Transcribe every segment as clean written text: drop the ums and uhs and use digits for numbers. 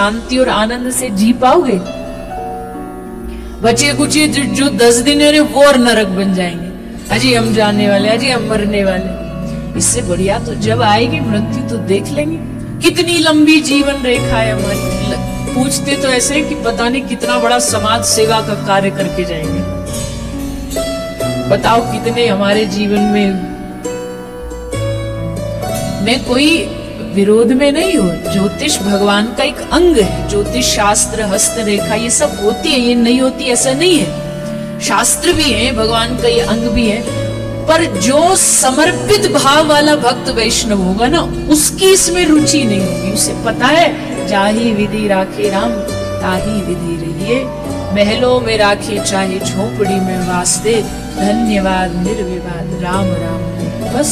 शांति और आनंद से जी पाओगे? बचे कुछ जो 10 दिन है वो और नरक बन जाएंगे। अजी हम जाने वाले, अजी हम मरने वाले। इससे बढ़िया तो जब आएगी मृत्यु तो देख लेंगे। कितनी लंबी जीवन रेखा है हमारी। पूछते तो ऐसे है कि पता नहीं कितना बड़ा समाज सेवा का कार्य करके जाएंगे। बताओ कितने हमारे जीवन में। मैं कोई विरोध में नहीं हूं, ज्योतिष भगवान का एक अंग है। ज्योतिष शास्त्र, हस्त रेखा ये सब होती है, ये नहीं होती ऐसा नहीं है। शास्त्र भी है, भगवान का ये अंग भी है। पर जो समर्पित भाव वाला भक्त वैष्णव होगा ना, उसकी इसमें रुचि नहीं होगी। उसे पता है जाही विधि राखे राम ताही विधि रहिए, महलों में राखे चाहे झोपड़ी में वास दे, धन्यवाद निर्विवाद राम राम। बस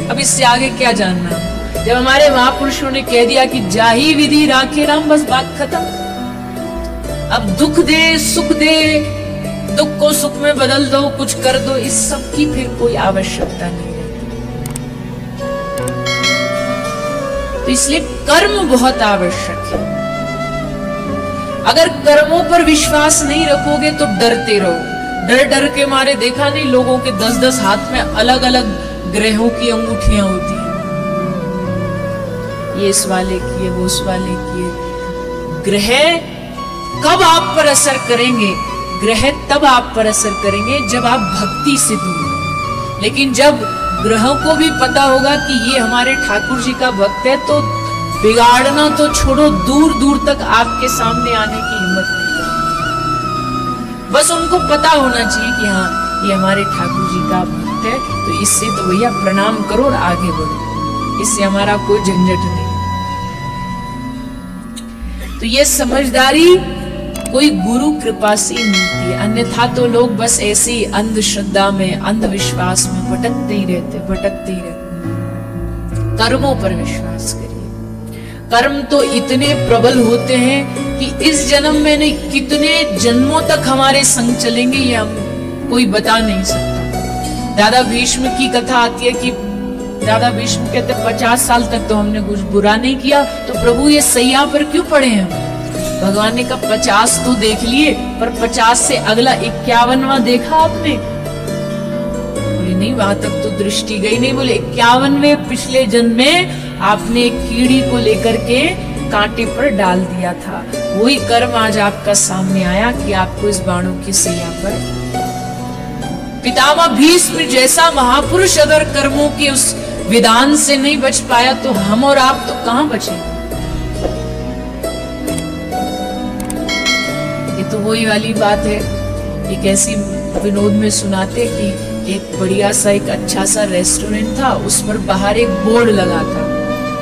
अब इससे आगे क्या जानना। जब हमारे महापुरुषों ने कह दिया कि जाही विधि राखे राम, बस बात खत्म। अब दुख दे सुख दे, दुख को सुख में बदल दो, कुछ कर दो, इस सब की फिर कोई आवश्यकता नहीं रहती। तो इसलिए कर्म बहुत आवश्यक है। अगर कर्मों पर विश्वास नहीं रखोगे तो डरते रहो। डर डर के मारे देखा नहीं लोगों के 10-10 हाथ में अलग अलग ग्रहों की अंगूठियां होती हैं। ये इस वाले की है, वो उस वाले की है। ग्रह कब आप पर असर करेंगे? ग्रह तब आप पर असर करेंगे जब आप भक्ति से दूर। लेकिन जब ग्रहों को भी पता होगा कि ये हमारे ठाकुर जी का भक्त है, तो बिगाड़ना तो छोड़ो, दूर दूर तक आपके सामने आने की हिम्मत नहीं। बस उनको पता होना चाहिए कि हाँ ये हमारे ठाकुर जी का भक्त है, तो इससे तो भैया प्रणाम करो और आगे बढ़ो, इससे हमारा कोई झंझट नहीं। तो ये समझदारी कोई गुरु कृपा से मिलती है, अन्यथा तो लोग बस ऐसे ही अंधश्रद्धा में, अंधविश्वास में भटकते ही रहते। कर्मों पर विश्वास करिए। कर्म तो इतने प्रबल होते हैं कि इस जन्म में नहीं, कितने जन्मों तक हमारे संग चलेंगे ये हम कोई बता नहीं सकता। दादा भीष्म की कथा आती है कि दादा भीष्म कहते 50 साल तक तो हमने कुछ बुरा नहीं किया, तो प्रभु ये सैया पर क्यों पड़े हैं? भगवान ने कहा 50 तो देख लिए, पर 50 से अगला 51वां देखा आपने? बोले नहीं, वहां तक तो दृष्टि गई नहीं। बोले 51वें पिछले जन्म में आपने एक कीड़ी को लेकर के कांटे पर डाल दिया था, वही कर्म आज आपका सामने आया कि आपको इस बाणों की सैया पर। पितामह भीष्म जैसा महापुरुष अगर कर्मों के उस विधान से नहीं बच पाया, तो हम और आप तो कहां बचेंगे? तो वही वाली बात है। एक ऐसी विनोद में सुनाते कि एक बढ़िया सा, एक अच्छा सा रेस्टोरेंट था, उस पर बाहर एक बोर्ड लगा था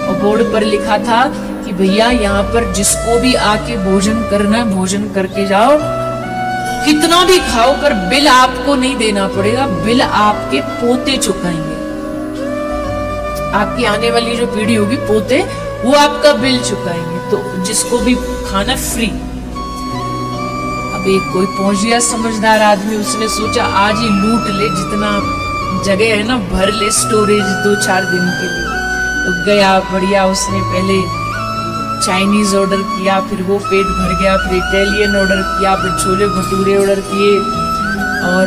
और बोर्ड पर लिखा था कि भैया यहाँ पर जिसको भी आके भोजन करना, भोजन करके जाओ, कितना भी खाओ, पर बिल आपको नहीं देना पड़ेगा, बिल आपके पोते चुकाएंगे। आपकी आने वाली जो पीढ़ी होगी, पोते, वो आपका बिल चुकाएंगे। तो जिसको भी खाना फ्री। एक कोई पहुंच गया समझदार आदमी, उसने सोचा आज ही लूट ले, जितना जगह है ना भर ले स्टोरेज 2-4 दिन के लिए। तो गया बढ़िया, उसने पहले चाइनीज ऑर्डर किया, फिर वो पेट भर गया, फिर इटालियन ऑर्डर किया, फिर छोले भटूरे ऑर्डर किए, और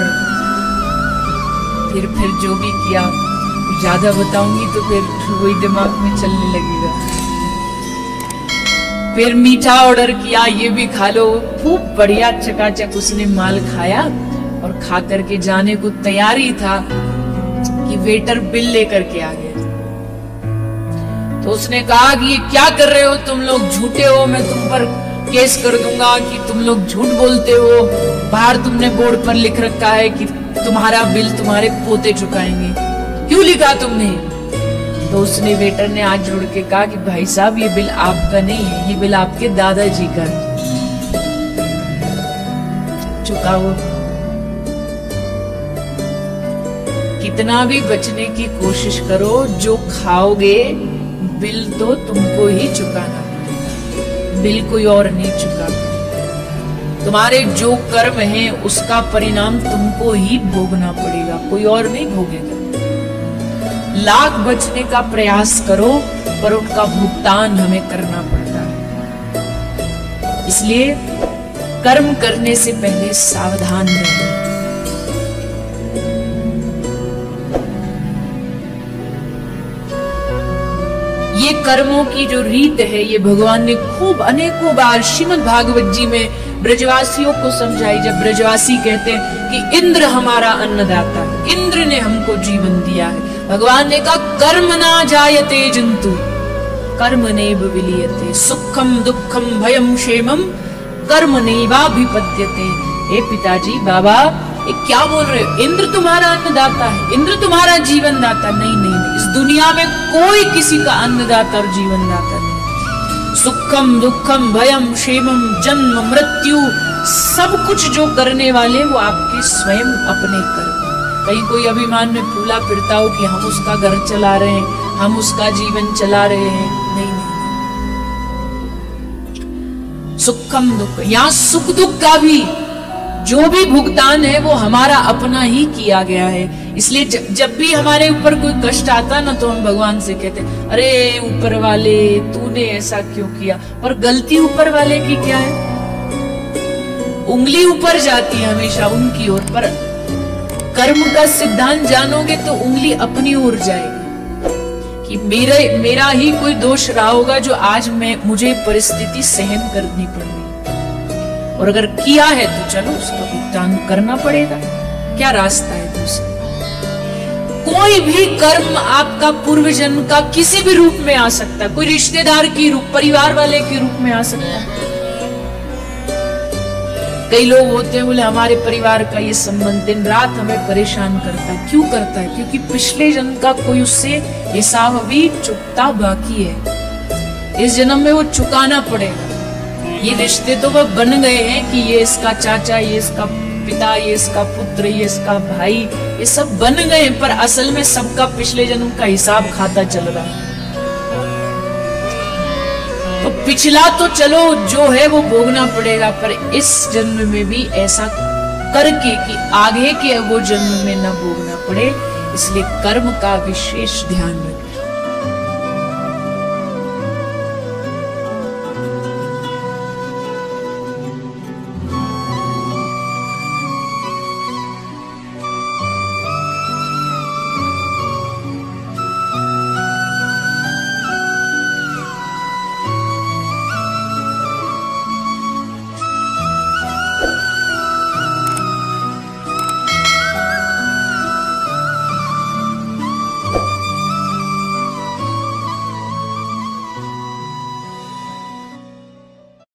फिर जो भी किया, ज्यादा बताऊंगी तो फिर वही दिमाग में चलने लगेगा। फिर मीठा ऑर्डर किया, ये भी खा लो। खूब बढ़िया चकाचक उसने माल खाया और खा करके जाने को तैयार ही था कि वेटर बिल लेकर के आ गया। तो उसने कहा कि ये क्या कर रहे हो तुम लोग, झूठे हो, मैं तुम पर केस कर दूंगा कि तुम लोग झूठ बोलते हो। बाहर तुमने बोर्ड पर लिख रखा है कि तुम्हारा बिल तुम्हारे पोते चुकाएंगे, क्यों लिखा तुमने? तो उसने वेटर ने हाथ जोड़ के कहा कि भाई साहब ये बिल आपका नहीं है, ये बिल आपके दादाजी का है, चुकाओ। कितना भी बचने की कोशिश करो, जो खाओगे बिल तो तुमको ही चुकाना पड़ेगा, बिल कोई और नहीं चुकाता। तुम्हारे जो कर्म हैं उसका परिणाम तुमको ही भोगना पड़ेगा, कोई और नहीं भोगेगा। लाख बचने का प्रयास करो, पर उनका भुगतान हमें करना पड़ता है। इसलिए कर्म करने से पहले सावधान रहें। ये कर्मों की जो रीत है, ये भगवान ने खूब अनेकों बार श्रीमद् भागवत जी में ब्रजवासियों को समझाई। जब ब्रजवासी कहते हैं कि इंद्र हमारा अन्नदाता है, इंद्र ने हमको जीवन दिया है, भगवान ने कहा कर्म ना जायते जंतु कर्म नैव विलीयते, सुखम दुखम भयम क्षेमम कर्म नैवाभिपद्यते। हे पिताजी, बाबा, ये क्या बोल रहे हो? इंद्र तुम्हारा अन्नदाता है, इंद्र तुम्हारा जीवन दाता? नहीं नहीं नहीं, इस दुनिया में कोई किसी का अन्नदाता और जीवन दाता नहीं। सुखम दुखम भयम क्षेमम जन्म मृत्यु सब कुछ जो करने वाले वो आपके स्वयं अपने कर्म। कहीं कोई अभिमान में फूला फिरता हो कि हम उसका घर चला रहे हैं, हम उसका जीवन चला रहे हैं। नहीं नहीं, सुखम दुख, यहाँ सुख दुख का भी जो भी भुगतान है वो हमारा अपना ही किया गया है। इसलिए जब भी हमारे ऊपर कोई कष्ट आता ना, तो हम भगवान से कहते अरे ऊपर वाले, तूने ऐसा क्यों किया? पर गलती ऊपर वाले की क्या है? उंगली ऊपर जाती है हमेशा उनकी ओर, पर कर्म का सिद्धांत जानोगे तो उंगली अपनी ओर जाएगी कि मेरा ही कोई दोष रहा होगा जो आज मुझे परिस्थिति सहन करनी पड़ी, और अगर किया है तो चलो उसका भुगतान करना पड़ेगा। क्या रास्ता है दूसरा? कोई भी कर्म आपका पूर्व जन्म का किसी भी रूप में आ सकता है। कोई रिश्तेदार के रूप, परिवार वाले के रूप में आ सकता है। कई लोग होते हैं बोले हमारे परिवार का ये संबंध दिन रात हमें परेशान करता है। क्यों करता है? क्योंकि पिछले जन्म का कोई उससे हिसाब अभी चुकता बाकी है, इस जन्म में वो चुकाना पड़ेगा। ये रिश्ते तो वह बन गए हैं कि ये इसका चाचा, ये इसका पिता, ये इसका पुत्र, ये इसका भाई, ये सब बन गए, पर असल में सबका पिछले जन्म का हिसाब खाता चल रहा है। तो पिछला तो चलो जो है वो भोगना पड़ेगा, पर इस जन्म में भी ऐसा करके कि आगे के वो जन्म में न भोगना पड़े, इसलिए कर्म का विशेष ध्यान रखें।